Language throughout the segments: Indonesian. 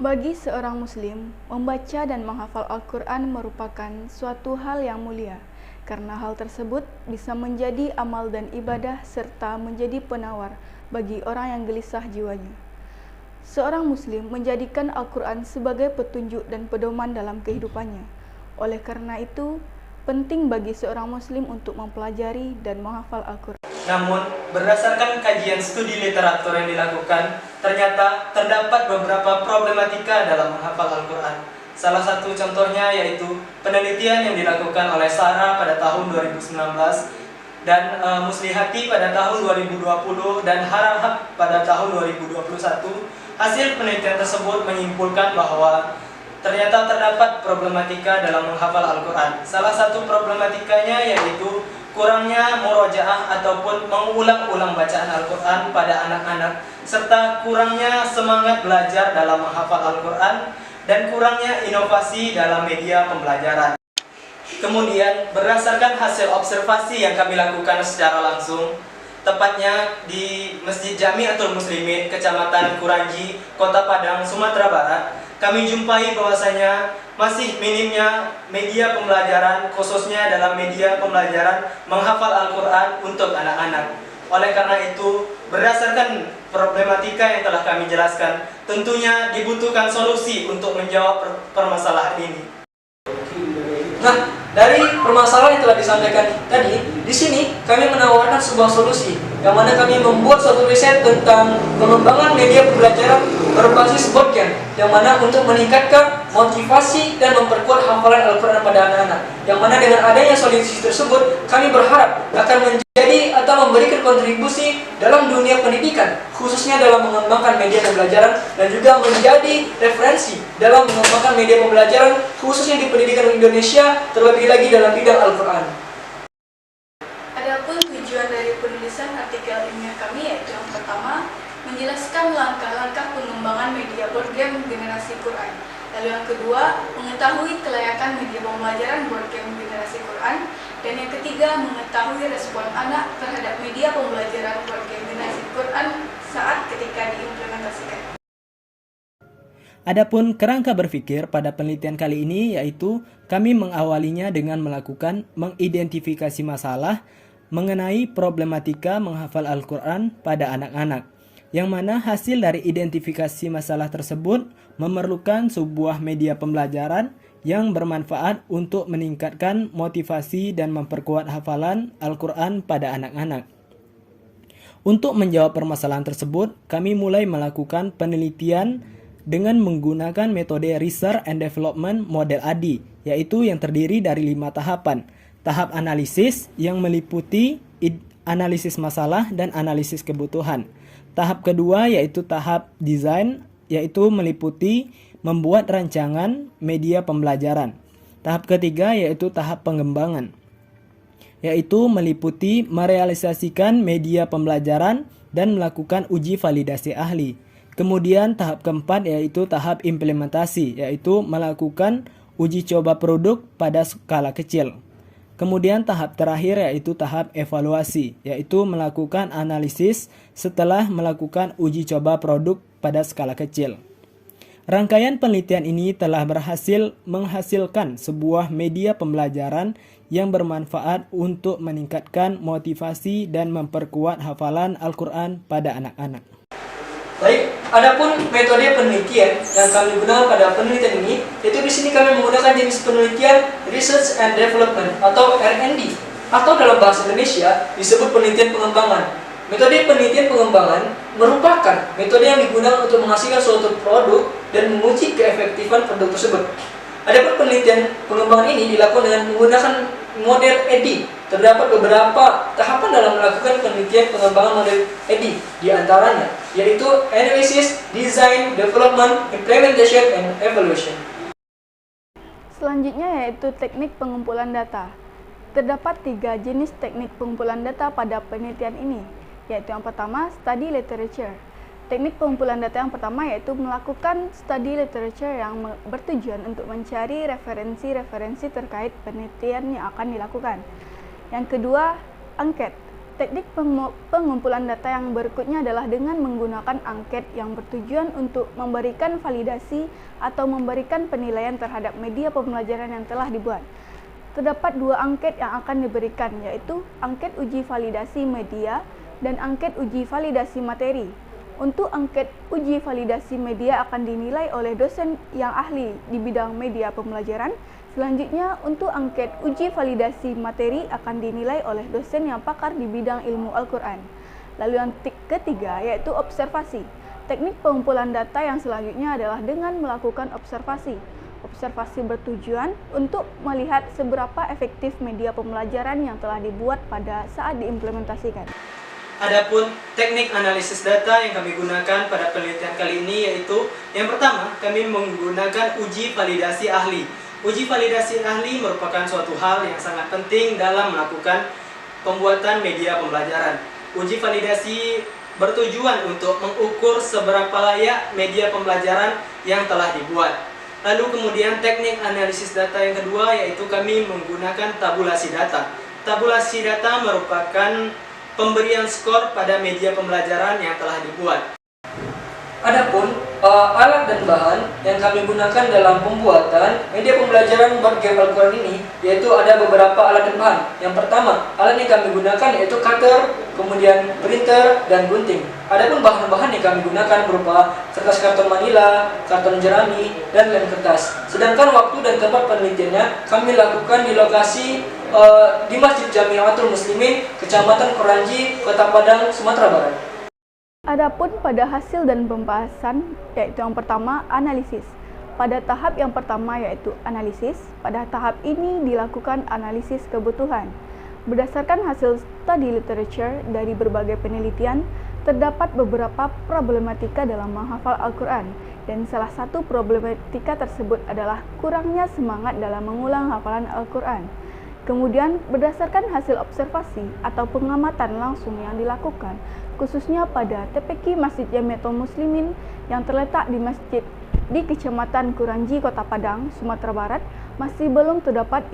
Bagi seorang muslim, membaca dan menghafal Al-Quran merupakan suatu hal yang mulia, karena hal tersebut bisa menjadi amal dan ibadah serta menjadi penawar bagi orang yang gelisah jiwanya. Seorang muslim menjadikan Al-Quran sebagai petunjuk dan pedoman dalam kehidupannya. Oleh karena itu, penting bagi seorang muslim untuk mempelajari dan menghafal Al-Quran. Namun, berdasarkan kajian studi literatur yang dilakukan, ternyata terdapat beberapa problematika dalam menghafal Al-Quran. Salah satu contohnya yaitu penelitian yang dilakukan oleh Sarah pada tahun 2019 dan Muslihati pada tahun 2020 dan Harahap pada tahun 2021. Hasil penelitian tersebut menyimpulkan bahwa ternyata terdapat problematika dalam menghafal Al-Quran. Salah satu problematikanya yaitu kurangnya murojaah ataupun mengulang-ulang bacaan Al-Quran pada anak-anak, serta kurangnya semangat belajar dalam menghafal Al-Quran, dan kurangnya inovasi dalam media pembelajaran. Kemudian, berdasarkan hasil observasi yang kami lakukan secara langsung, tepatnya di Masjid Jamiatul Muslimin, Kecamatan Kuranji, Kota Padang, Sumatera Barat, kami jumpai bahwasanya masih minimnya media pembelajaran, khususnya dalam media pembelajaran menghafal Al-Quran untuk anak-anak. Oleh karena itu, berdasarkan problematika yang telah kami jelaskan, tentunya dibutuhkan solusi untuk menjawab permasalahan ini. Nah, dari permasalahan yang telah disampaikan tadi, di sini kami menawarkan sebuah solusi, yang mana kami membuat suatu riset tentang pengembangan media pembelajaran berbasis bootcamp, yang mana untuk meningkatkan motivasi dan memperkuat hafalan Al-Quran pada anak-anak. Yang mana dengan adanya solusi tersebut, kami berharap akan menjadi atau memberikan kontribusi dalam dunia pendidikan, khususnya dalam mengembangkan media pembelajaran, dan juga menjadi referensi dalam mengembangkan media pembelajaran, khususnya di pendidikan Indonesia, terlebih lagi dalam bidang Al-Quran. Adapun tujuan dari penulisan artikel ilmiah kami yaitu yang pertama, menjelaskan langkah-langkah pengembangan media board game generasi Quran. Lalu yang kedua, mengetahui kelayakan media pembelajaran board game generasi Quran. Dan yang ketiga, mengetahui respon anak terhadap media pembelajaran board game generasi Quran saat ketika diimplementasikan. Adapun kerangka berpikir pada penelitian kali ini yaitu kami mengawalinya dengan melakukan mengidentifikasi masalah mengenai problematika menghafal Al-Quran pada anak-anak, yang mana hasil dari identifikasi masalah tersebut memerlukan sebuah media pembelajaran yang bermanfaat untuk meningkatkan motivasi dan memperkuat hafalan Al-Quran pada anak-anak. Untuk menjawab permasalahan tersebut, kami mulai melakukan penelitian dengan menggunakan metode Research and Development Model ADI, yaitu yang terdiri dari 5 tahapan. Tahap analisis yang meliputi analisis masalah dan analisis kebutuhan. Tahap kedua yaitu tahap desain, yaitu meliputi membuat rancangan media pembelajaran. Tahap ketiga yaitu tahap pengembangan, yaitu meliputi merealisasikan media pembelajaran dan melakukan uji validasi ahli. Kemudian tahap keempat yaitu tahap implementasi, yaitu melakukan uji coba produk pada skala kecil. Kemudian tahap terakhir yaitu tahap evaluasi, yaitu melakukan analisis setelah melakukan uji coba produk pada skala kecil. Rangkaian penelitian ini telah berhasil menghasilkan sebuah media pembelajaran yang bermanfaat untuk meningkatkan motivasi dan memperkuat hafalan Al-Quran pada anak-anak. Baik, adapun metode penelitian yang kami gunakan pada penelitian ini, yaitu di sini kami menggunakan jenis penelitian Research and Development atau R&D, atau dalam bahasa Indonesia disebut penelitian pengembangan. Metode penelitian pengembangan merupakan metode yang digunakan untuk menghasilkan suatu produk dan menguji keefektifan produk tersebut. Adapun penelitian pengembangan ini dilakukan dengan menggunakan model EDI. Terdapat beberapa tahapan dalam melakukan penelitian pengembangan model EDI, di antaranya yaitu Analysis, Design, Development, Implementation, and Evaluation. Selanjutnya yaitu teknik pengumpulan data. Terdapat 3 jenis teknik pengumpulan data pada penelitian ini, yaitu yang pertama, study literature. Teknik pengumpulan data yang pertama yaitu melakukan study literature yang bertujuan untuk mencari referensi-referensi terkait penelitian yang akan dilakukan. Yang kedua, angket. Teknik pengumpulan data yang berikutnya adalah dengan menggunakan angket yang bertujuan untuk memberikan validasi atau memberikan penilaian terhadap media pembelajaran yang telah dibuat. Terdapat dua angket yang akan diberikan, yaitu angket uji validasi media dan angket uji validasi materi. Untuk angket uji validasi media akan dinilai oleh dosen yang ahli di bidang media pembelajaran. Selanjutnya, untuk angket uji validasi materi akan dinilai oleh dosen yang pakar di bidang ilmu Al-Quran. Lalu yang ketiga, yaitu observasi. Teknik pengumpulan data yang selanjutnya adalah dengan melakukan observasi. Observasi bertujuan untuk melihat seberapa efektif media pembelajaran yang telah dibuat pada saat diimplementasikan. Adapun teknik analisis data yang kami gunakan pada penelitian kali ini yaitu yang pertama, kami menggunakan uji validasi ahli. Uji validasi ahli merupakan suatu hal yang sangat penting dalam melakukan pembuatan media pembelajaran. Uji validasi bertujuan untuk mengukur seberapa layak media pembelajaran yang telah dibuat. Lalu kemudian teknik analisis data yang kedua yaitu kami menggunakan tabulasi data. Tabulasi data merupakan pemberian skor pada media pembelajaran yang telah dibuat. Adapun alat dan bahan yang kami gunakan dalam pembuatan media pembelajaran board game Al-Quran ini, yaitu ada beberapa alat dan bahan. Yang pertama, alat yang kami gunakan yaitu cutter, kemudian printer, dan gunting. Adapun bahan-bahan yang kami gunakan berupa kertas karton manila, karton jerami, dan lem kertas. Sedangkan waktu dan tempat penelitiannya kami lakukan di lokasi di Masjid Jamiatul Muslimin, Kecamatan Koranji, Kota Padang, Sumatera Barat. Adapun pada hasil dan pembahasan, yaitu yang pertama, analisis. Pada tahap yang pertama yaitu analisis, pada tahap ini dilakukan analisis kebutuhan. Berdasarkan hasil study literature dari berbagai penelitian, terdapat beberapa problematika dalam menghafal Al-Quran, dan salah satu problematika tersebut adalah kurangnya semangat dalam mengulang hafalan Al-Quran. Kemudian, berdasarkan hasil observasi atau pengamatan langsung yang dilakukan, khususnya pada TPQ Masjid Jamiatul Muslimin yang terletak di Kecamatan Kuranji, Kota Padang, Sumatera Barat, masih belum terdapat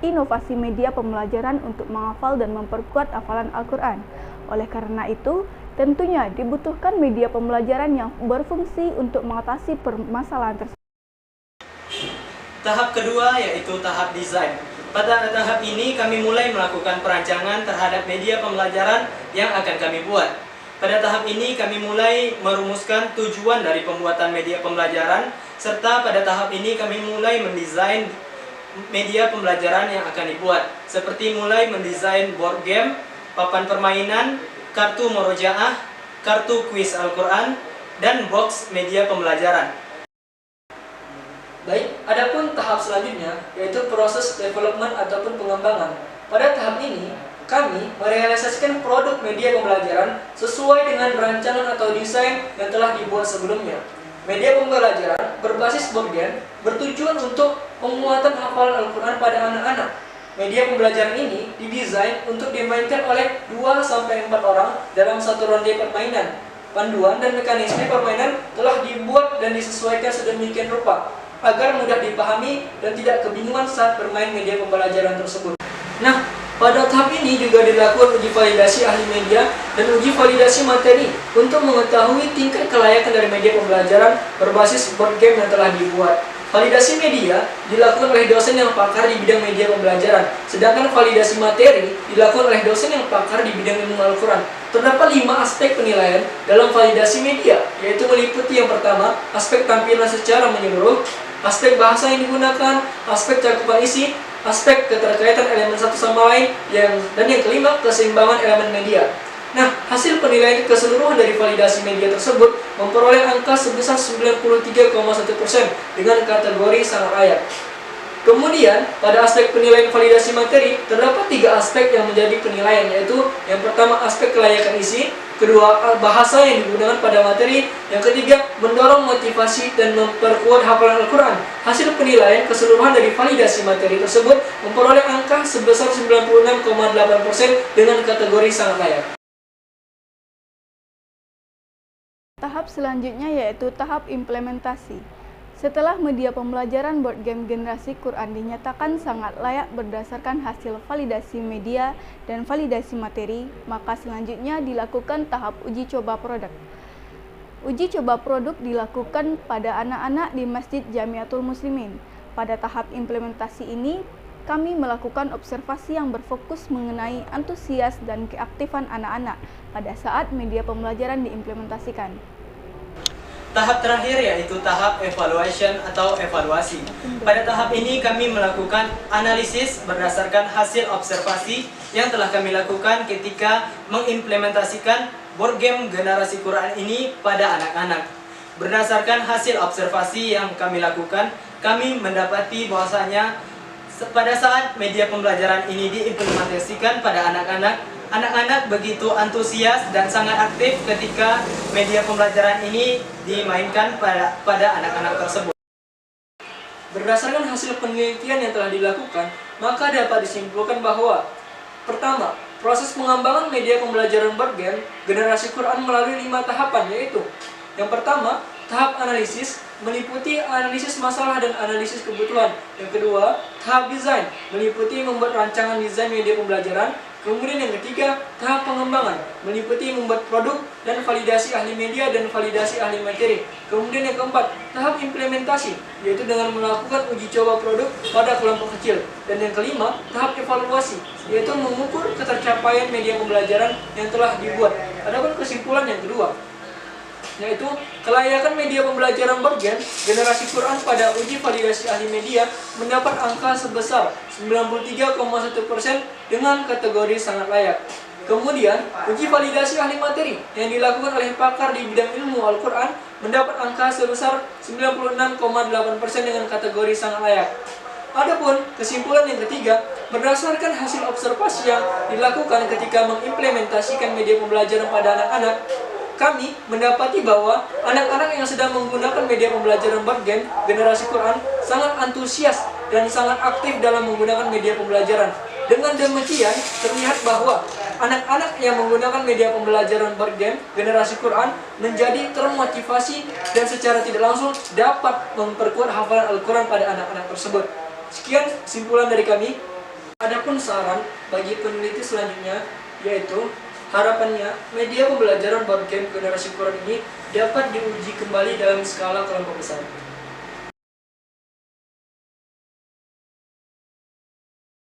inovasi media pembelajaran untuk menghafal dan memperkuat hafalan Al-Quran. Oleh karena itu, tentunya dibutuhkan media pembelajaran yang berfungsi untuk mengatasi permasalahan tersebut. Tahap kedua yaitu tahap desain. Pada tahap ini kami mulai melakukan perancangan terhadap media pembelajaran yang akan kami buat. Pada tahap ini kami mulai merumuskan tujuan dari pembuatan media pembelajaran, serta pada tahap ini kami mulai mendesain media pembelajaran yang akan dibuat, seperti mulai mendesain board game, papan permainan, kartu murojaah, kartu kuis Al-Quran, dan box media pembelajaran. Baik, adapun tahap selanjutnya yaitu proses development ataupun pengembangan. Pada tahap ini, kami merealisasikan produk media pembelajaran sesuai dengan rancangan atau desain yang telah dibuat sebelumnya. Media pembelajaran berbasis board game bertujuan untuk penguatan hafalan Al-Quran pada anak-anak. Media pembelajaran ini didesain untuk dimainkan oleh 2-4 orang dalam satu ronde permainan. Panduan dan mekanisme permainan telah dibuat dan disesuaikan sedemikian rupa agar mudah dipahami dan tidak kebingungan saat bermain media pembelajaran tersebut. Nah, pada tahap ini juga dilakukan uji validasi ahli media dan uji validasi materi untuk mengetahui tingkat kelayakan dari media pembelajaran berbasis board game yang telah dibuat. Validasi media dilakukan oleh dosen yang pakar di bidang media pembelajaran, sedangkan validasi materi dilakukan oleh dosen yang pakar di bidang ilmu Al-Quran. Terdapat 5 aspek penilaian dalam validasi media, yaitu meliputi yang pertama, aspek tampilan secara menyeluruh, aspek bahasa yang digunakan, aspek cakupan isi, aspek keterkaitan elemen satu sama lain, dan yang kelima, keseimbangan elemen media. Nah, hasil penilaian keseluruhan dari validasi media tersebut memperoleh angka sebesar 93,1% dengan kategori sangat layak. Kemudian, pada aspek penilaian validasi materi, terdapat 3 aspek yang menjadi penilaian, yaitu yang pertama aspek kelayakan isi, kedua bahasa yang digunakan pada materi, yang ketiga mendorong motivasi dan memperkuat hafalan Al-Quran. Hasil penilaian keseluruhan dari validasi materi tersebut memperoleh angka sebesar 96,8% dengan kategori sangat layak. Tahap selanjutnya yaitu tahap implementasi. Setelah media pembelajaran board game generasi Quran dinyatakan sangat layak berdasarkan hasil validasi media dan validasi materi, maka selanjutnya dilakukan tahap uji coba produk. Uji coba produk dilakukan pada anak-anak di Masjid Jamiatul Muslimin. Pada tahap implementasi ini, kami melakukan observasi yang berfokus mengenai antusias dan keaktifan anak-anak pada saat media pembelajaran diimplementasikan. Tahap terakhir yaitu tahap evaluation atau evaluasi. Pada tahap ini kami melakukan analisis berdasarkan hasil observasi yang telah kami lakukan ketika mengimplementasikan board game generasi Quran ini pada anak-anak. Berdasarkan hasil observasi yang kami lakukan, kami mendapati bahwasanya pada saat media pembelajaran ini diimplementasikan pada anak-anak begitu antusias dan sangat aktif ketika media pembelajaran ini dimainkan pada anak-anak tersebut. Berdasarkan hasil penelitian yang telah dilakukan, maka dapat disimpulkan bahwa pertama, proses pengembangan media pembelajaran board game generasi Quran melalui 5 tahapan, yaitu yang pertama, tahap analisis meliputi analisis masalah dan analisis kebutuhan. Yang kedua, tahap desain meliputi membuat rancangan desain media pembelajaran. Kemudian yang ketiga, tahap pengembangan meliputi membuat produk dan validasi ahli media dan validasi ahli materi. Kemudian yang keempat, tahap implementasi, yaitu dengan melakukan uji coba produk pada kelompok kecil. Dan yang kelima, tahap evaluasi, yaitu mengukur ketercapaian media pembelajaran yang telah dibuat. Adapun kesimpulan yang kedua, yaitu kelayakan media pembelajaran board game generasi Quran pada uji validasi ahli media mendapat angka sebesar 93,1% dengan kategori sangat layak. Kemudian, uji validasi ahli materi yang dilakukan oleh pakar di bidang ilmu Al-Quran mendapat angka sebesar 96,8% dengan kategori sangat layak. Adapun kesimpulan yang ketiga, berdasarkan hasil observasi yang dilakukan ketika mengimplementasikan media pembelajaran pada anak-anak, kami mendapati bahwa anak-anak yang sedang menggunakan media pembelajaran board game generasi Quran sangat antusias dan sangat aktif dalam menggunakan media pembelajaran. Dengan demikian, terlihat bahwa anak-anak yang menggunakan media pembelajaran board game generasi Quran menjadi termotivasi dan secara tidak langsung dapat memperkuat hafalan Al-Quran pada anak-anak tersebut. Sekian kesimpulan dari kami. Adapun saran bagi peneliti selanjutnya, yaitu harapannya, media pembelajaran board game generasi Quran ini dapat diuji kembali dalam skala kelompok besar.